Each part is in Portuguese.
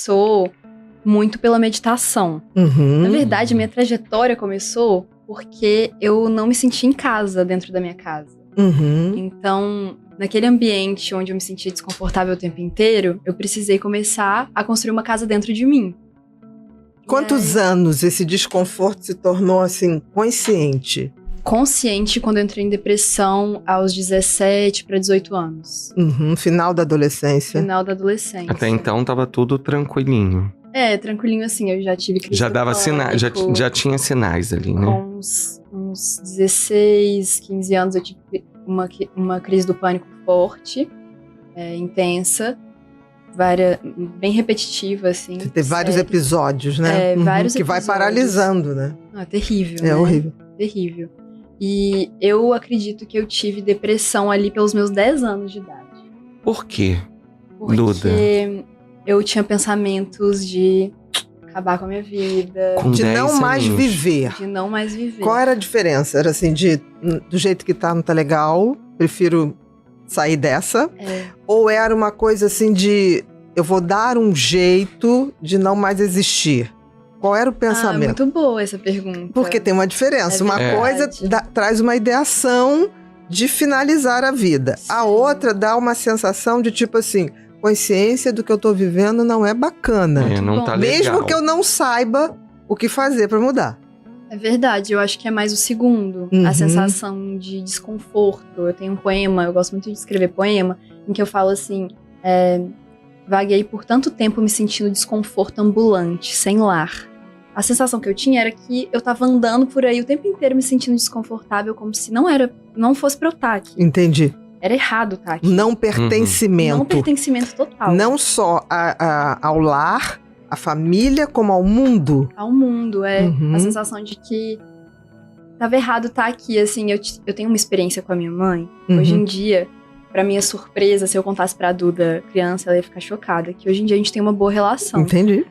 Começou muito pela meditação. Uhum. Na verdade, minha trajetória começou porque eu não me sentia em casa dentro da minha casa. Uhum. Então, naquele ambiente onde eu me sentia desconfortável o tempo inteiro, eu precisei começar a construir uma casa dentro de mim. Quantos anos esse desconforto se tornou, assim, consciente? Consciente quando eu entrei em depressão aos 17 para 18 anos. Uhum. Final da adolescência. Final da adolescência. Até então tava tudo tranquilinho. Tranquilinho assim, eu já tive crise Já do dava sinais, pânico. já tinha sinais ali, né? Com uns 16, 15 anos eu tive uma crise do pânico forte, intensa, bem repetitiva, assim. Você teve vários episódios, né? Vários que episódios. vai paralisando, né? Terrível, É né? horrível. Terrível. E eu acredito que eu tive depressão ali pelos meus 10 anos de idade. Por quê, Porque Duda? eu tinha pensamentos de acabar com a minha vida. De não mais viver. De não mais viver. Qual era a diferença? Era assim, do jeito que tá, não tá legal, prefiro sair dessa? Ou era uma coisa assim de, eu vou dar um jeito de não mais existir? Qual era o pensamento? Muito boa essa pergunta. Porque tem uma diferença. Uma coisa traz uma ideação de finalizar a vida. Sim. A outra dá uma sensação de tipo assim, consciência do que eu tô vivendo não é bacana. Não tá legal. Mesmo que eu não saiba o que fazer pra mudar. É verdade, eu acho que é mais o segundo. A sensação de desconforto. Eu tenho um poema, eu gosto muito de escrever poema, em que eu falo assim, vaguei por tanto tempo me sentindo desconforto ambulante, sem lar. A sensação que eu tinha era que eu tava andando por aí o tempo inteiro me sentindo desconfortável, como se não fosse pra eu estar aqui. Entendi. Era errado estar aqui. Não pertencimento. Não pertencimento total. Não só ao lar, à família, como ao mundo. Ao mundo, a sensação de que tava errado estar aqui, assim. Eu tenho uma experiência com a minha mãe. Hoje em dia, pra minha surpresa, se eu contasse pra Duda criança, ela ia ficar chocada. Que hoje em dia a gente tem uma boa relação. Entendi.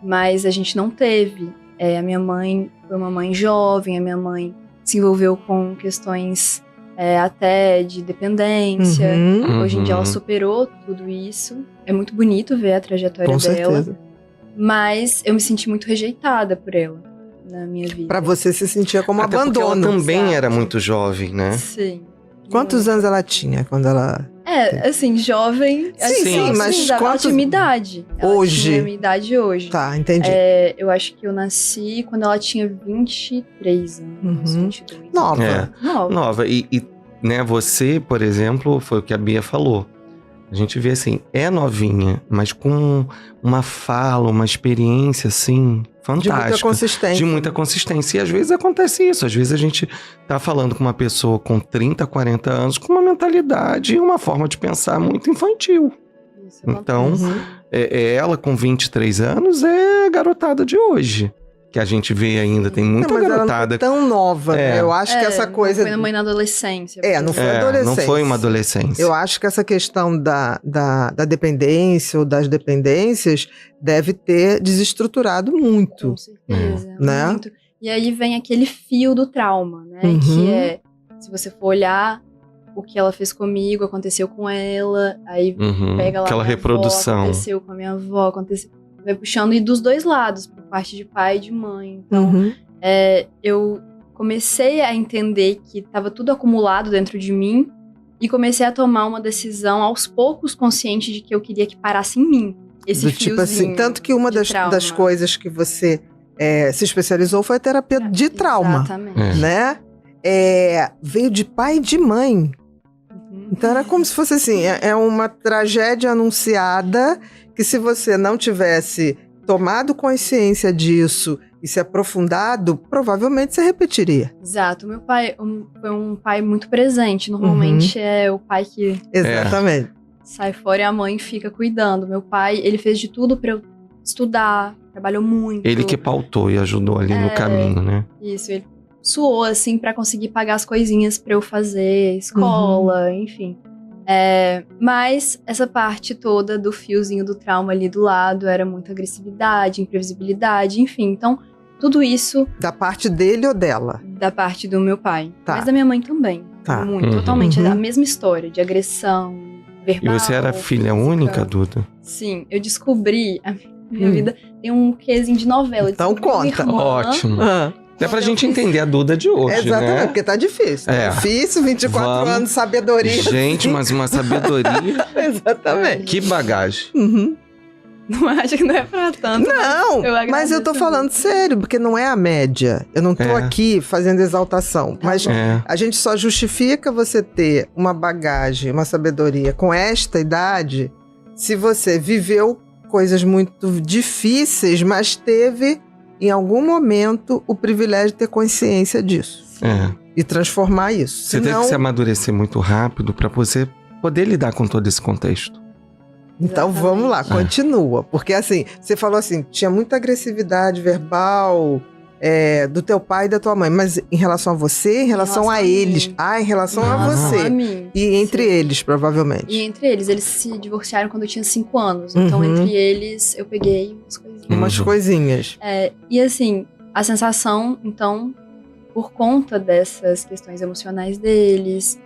Mas a gente não teve. A minha mãe foi uma mãe jovem, a minha mãe se envolveu com questões até de dependência. Hoje em dia ela superou tudo isso. É muito bonito ver a trajetória com dela. Certeza. Mas eu me senti muito rejeitada por ela na minha vida. Pra você se sentia como até abandono. Porque ela também era muito jovem, né? Sim. Quantos anos ela tinha quando ela... assim, jovem... Sim, mas ela tinha minha idade. Hoje? Ela tinha minha idade hoje. Tá, entendi. Eu acho que eu nasci quando ela tinha 23 anos, 22. Nova. E né, você, por exemplo, foi o que a Bia falou. A gente vê assim, é novinha, mas com uma fala, uma experiência, assim, fantástica. De muita consistência. De muita consistência. E às vezes acontece isso. Às vezes a gente tá falando com uma pessoa com 30, 40 anos, com uma mentalidade e uma forma de pensar muito infantil. Isso então, ela com 23 anos é a garotada de hoje. Que a gente vê ainda, tem muita garotada. Ela não foi tão nova, né? Eu acho que essa coisa... Não foi mãe na adolescência. Não foi adolescência. Não foi uma adolescência. Eu acho que essa questão da dependência ou das dependências deve ter desestruturado muito. Com certeza, né? muito. E aí vem aquele fio do trauma, né? Que se você for olhar, o que ela fez comigo aconteceu com ela, aí pega lá aquela reprodução. Avó, aconteceu com a minha avó, vai puxando, e dos dois lados, por parte de pai e de mãe. Então, eu comecei a entender que estava tudo acumulado dentro de mim e comecei a tomar uma decisão aos poucos consciente de que eu queria que parasse em mim esse fiozinho. Tipo assim, tanto que uma das coisas que você se especializou foi a terapia de trauma. Exatamente. Né? Veio de pai e de mãe. Então era como se fosse assim, é uma tragédia anunciada que se você não tivesse tomado consciência disso e se aprofundado, provavelmente você repetiria. Exato. Meu pai foi um pai muito presente. Normalmente é o pai que... Exatamente. Sai fora e a mãe fica cuidando. Meu pai, ele fez de tudo pra eu estudar, trabalhou muito. Ele que pautou e ajudou ali no caminho, né? Isso, ele suou, assim, pra conseguir pagar as coisinhas pra eu fazer, escola, enfim. Mas essa parte toda do fiozinho do trauma ali do lado era muita agressividade, imprevisibilidade, enfim. Então, tudo isso... Da parte dele ou dela? Da parte do meu pai. Tá. Mas da minha mãe também. Tá. Muito, totalmente. É a mesma história de agressão verbal. E você era filha única, física. Duda? Sim, eu descobri... Minha vida tem um quezinho de novela. Então conta. Ótimo. É pra gente entender a Duda de hoje, Exatamente, né? porque tá difícil. É. Difícil, 24 anos, sabedoria. Gente, mas uma sabedoria. Exatamente. Que bagagem. Uhum. Não acho que não é pra tanto. Não, mas eu tô falando sério, porque não é a média. Eu não tô aqui fazendo exaltação. Mas a gente só justifica você ter uma bagagem, uma sabedoria com esta idade se você viveu coisas muito difíceis, mas teve, em algum momento, o privilégio de ter consciência disso. E transformar isso. Você teve que se amadurecer muito rápido pra você poder lidar com todo esse contexto. Então vamos lá, continua. Porque assim, você falou assim, tinha muita agressividade verbal do teu pai e da tua mãe. Mas em relação a você, em relação a eles? Em relação a você. A mim. E entre eles, provavelmente. E entre eles se divorciaram quando eu tinha 5 anos. Então, entre eles, eu peguei umas coisinhas. Umas coisinhas. E assim, a sensação, então, por conta dessas questões emocionais deles...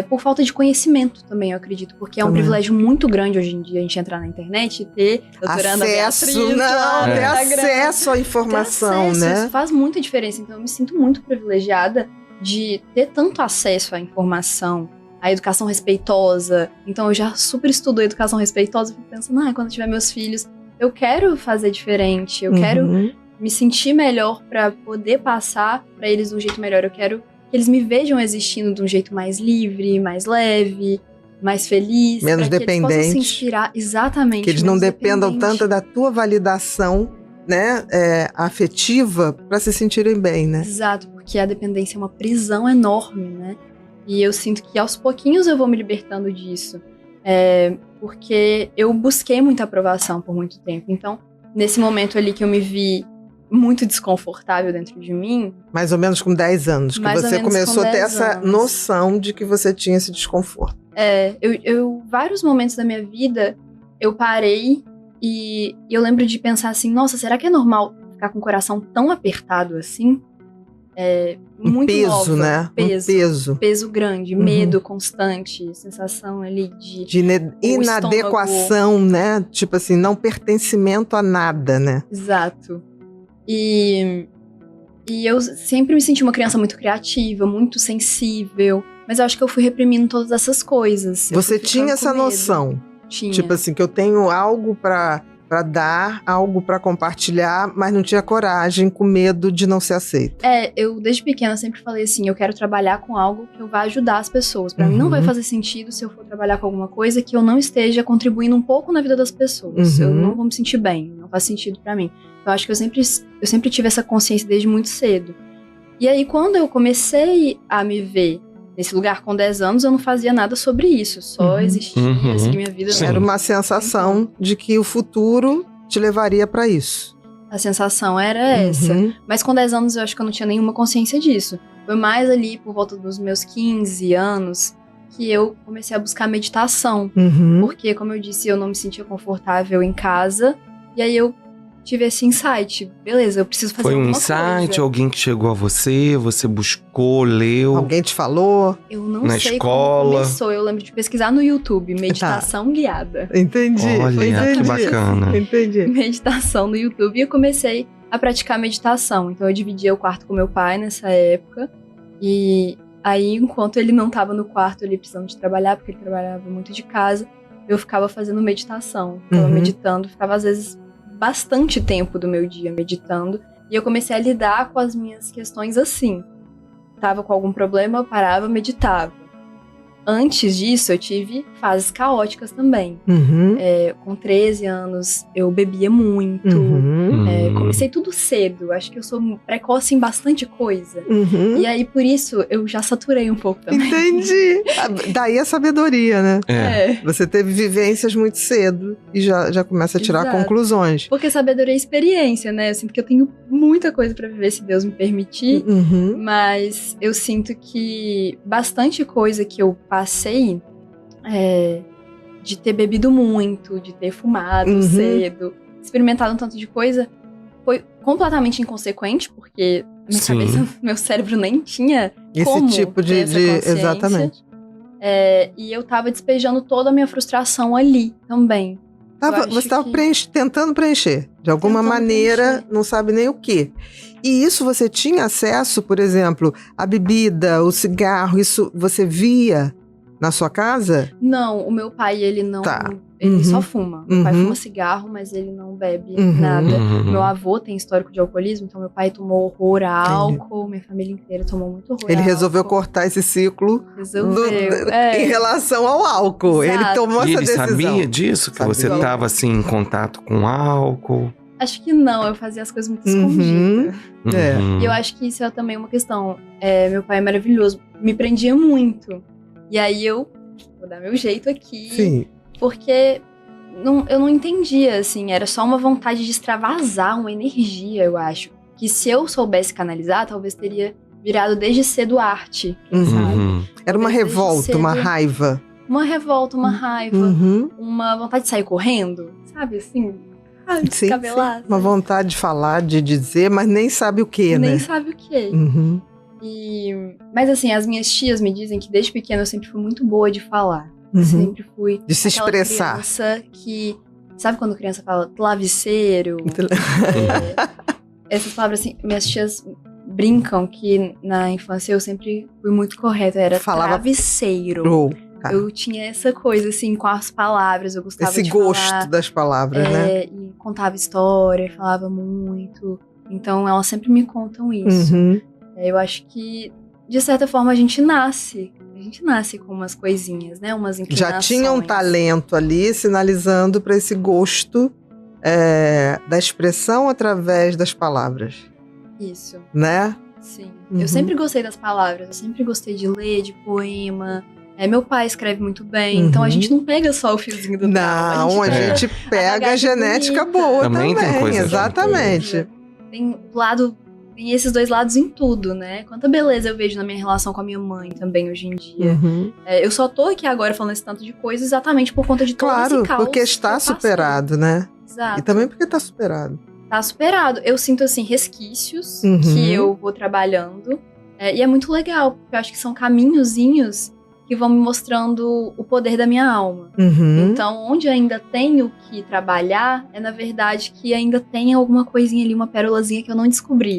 por falta de conhecimento também, eu acredito. Porque é um privilégio muito grande hoje em dia a gente entrar na internet e ter doutoranda Beatriz, ter acesso à informação, né? Isso faz muita diferença. Então eu me sinto muito privilegiada de ter tanto acesso à informação, à educação respeitosa. Então eu já super estudo a educação respeitosa e fico pensando, quando eu tiver meus filhos, eu quero fazer diferente, eu quero me sentir melhor para poder passar para eles de um jeito melhor. Eu quero que eles me vejam existindo de um jeito mais livre, mais leve, mais feliz. Menos dependente. Que eles possam se inspirar, exatamente. Que eles não dependam tanto da tua validação, né, afetiva, para se sentirem bem, né? Exato, porque a dependência é uma prisão enorme, né? E eu sinto que aos pouquinhos eu vou me libertando disso. Porque eu busquei muita aprovação por muito tempo. Então, nesse momento ali que eu me vi muito desconfortável dentro de mim. Mais ou menos com 10 anos, que você começou a ter essa noção de que você tinha esse desconforto. Vários momentos da minha vida, eu parei e eu lembro de pensar assim, nossa, será que é normal ficar com o coração tão apertado assim? Muito peso, nova, né? Peso grande, medo constante, sensação ali de inadequação, né? Tipo assim, não pertencimento a nada, né? Exato. E eu sempre me senti uma criança muito criativa, muito sensível. Mas eu acho que eu fui reprimindo todas essas coisas. Você tinha essa noção? Tinha. Tipo assim, que eu tenho algo pra dar, algo pra compartilhar, mas não tinha coragem, com medo de não ser aceito. Eu desde pequena sempre falei assim, eu quero trabalhar com algo que eu vá ajudar as pessoas. Pra mim não vai fazer sentido se eu for trabalhar com alguma coisa que eu não esteja contribuindo um pouco na vida das pessoas. Eu não vou me sentir bem, não faz sentido pra mim. Então, acho que eu sempre tive essa consciência desde muito cedo. E aí, quando eu comecei a me ver nesse lugar com 10 anos, eu não fazia nada sobre isso. Só existia, seguia minha vida. Era uma sensação de que o futuro te levaria pra isso. A sensação era essa. Mas com 10 anos, eu acho que eu não tinha nenhuma consciência disso. Foi mais ali, por volta dos meus 15 anos, que eu comecei a buscar meditação. Porque, como eu disse, eu não me sentia confortável em casa. E aí, eu tive esse insight. Beleza, eu preciso fazer alguma coisa. Foi um insight, alguém que chegou a você buscou, leu. Alguém te falou? Eu não na sei escola. Como começou. Eu lembro de pesquisar no YouTube, meditação guiada. Entendi. Olha, que bacana. Entendi. Meditação no YouTube. E eu comecei a praticar meditação. Então eu dividia o quarto com meu pai nessa época. E aí, enquanto ele não estava no quarto, ele precisando de trabalhar, porque ele trabalhava muito de casa, eu ficava fazendo meditação. Ficava meditando, ficava às vezes bastante tempo do meu dia meditando. E eu comecei a lidar com as minhas questões assim. Tava com algum problema, eu parava, meditava. Antes disso, eu tive fases caóticas também. Com 13 anos, eu bebia muito. Comecei tudo cedo. Acho que eu sou precoce em bastante coisa. E aí, por isso, eu já saturei um pouco também. Entendi. Daí a sabedoria, né? Você teve vivências muito cedo e já começa a tirar conclusões. Porque sabedoria é experiência, né? Eu sinto que eu tenho muita coisa pra viver, se Deus me permitir. Mas eu sinto que bastante coisa que eu passei de ter bebido muito, de ter fumado cedo, experimentado um tanto de coisa, foi completamente inconsequente, porque minha cabeça, meu cérebro nem tinha como esse tipo de exatamente. E eu tava despejando toda a minha frustração ali também. Você tava tentando preencher. De alguma Tentando maneira, preencher. não sabe nem o quê. E isso você tinha acesso, por exemplo, a bebida, o cigarro, isso você via na sua casa? Não, o meu pai, ele não... Tá. Ele Uhum. só fuma. Meu pai Uhum. fuma cigarro, mas ele não bebe Uhum. nada. Uhum. Meu avô tem histórico de alcoolismo, então meu pai tomou horror a álcool, minha família inteira tomou muito horror Ele a resolveu álcool. cortar esse ciclo Resolveu, em relação ao álcool. Ele Exato. tomou E essa ele decisão. sabia disso? Que Sabia. você estava assim em contato com álcool? Acho que não, eu fazia as coisas muito Uhum. escondidas. É. Uhum. E eu acho que isso é também uma questão. Meu pai é maravilhoso, me prendia muito. E aí eu vou dar meu jeito aqui, Sim. porque eu não entendia, assim, era só uma vontade de extravasar uma energia, eu acho. Que se eu soubesse canalizar, talvez teria virado desde cedo arte, quem Uhum. sabe? Uhum. Era uma Talvez desde revolta, uma cedo. raiva. Uma revolta, uma raiva, Uhum. uma vontade de sair correndo, sabe, assim? Sim, Descabelar. sim. Uma vontade de falar, de dizer, mas nem sabe o que, Nem né? sabe o quê. Uhum. Mas assim, as minhas tias me dizem que desde pequena eu sempre fui muito boa de falar. Uhum. Sempre fui De se aquela expressar. criança que... Sabe quando criança fala travesseiro? Essas palavras assim, minhas tias brincam que na infância eu sempre fui muito correta. Era Falava- travesseiro. Oh, tá. Eu tinha essa coisa assim com as palavras. Eu gostava Esse de gosto falar. das palavras, né? E contava história, falava muito. Então elas sempre me contam isso. Uhum. Eu acho que, de certa forma, a gente nasce. A gente nasce com umas coisinhas, né? Umas inclinações. Já tinha um talento ali sinalizando para esse gosto da expressão através das palavras, Isso, né? sim. Uhum. Eu sempre gostei das palavras. Eu sempre gostei de ler, de poema. Meu pai escreve muito bem. Uhum. Então a gente não pega só o fiozinho do trauma. Não, a pega gente pega a bagagem genética bonita. boa Também também, tem coisa exatamente. Tem lado... Tem esses dois lados em tudo, né? Quanta beleza eu vejo na minha relação com a minha mãe também hoje em dia. Uhum. Eu só tô aqui agora falando esse tanto de coisa exatamente por conta de todo Claro, esse caos porque que está eu passei. superado, né? Exato. E também porque está superado. Tá superado. Eu sinto, assim, resquícios Uhum. que eu vou trabalhando. E é muito legal, porque eu acho que são caminhozinhos que vão me mostrando o poder da minha alma. Uhum. Então, onde ainda tenho que trabalhar, na verdade, que ainda tem alguma coisinha ali, uma pérolazinha que eu não descobri.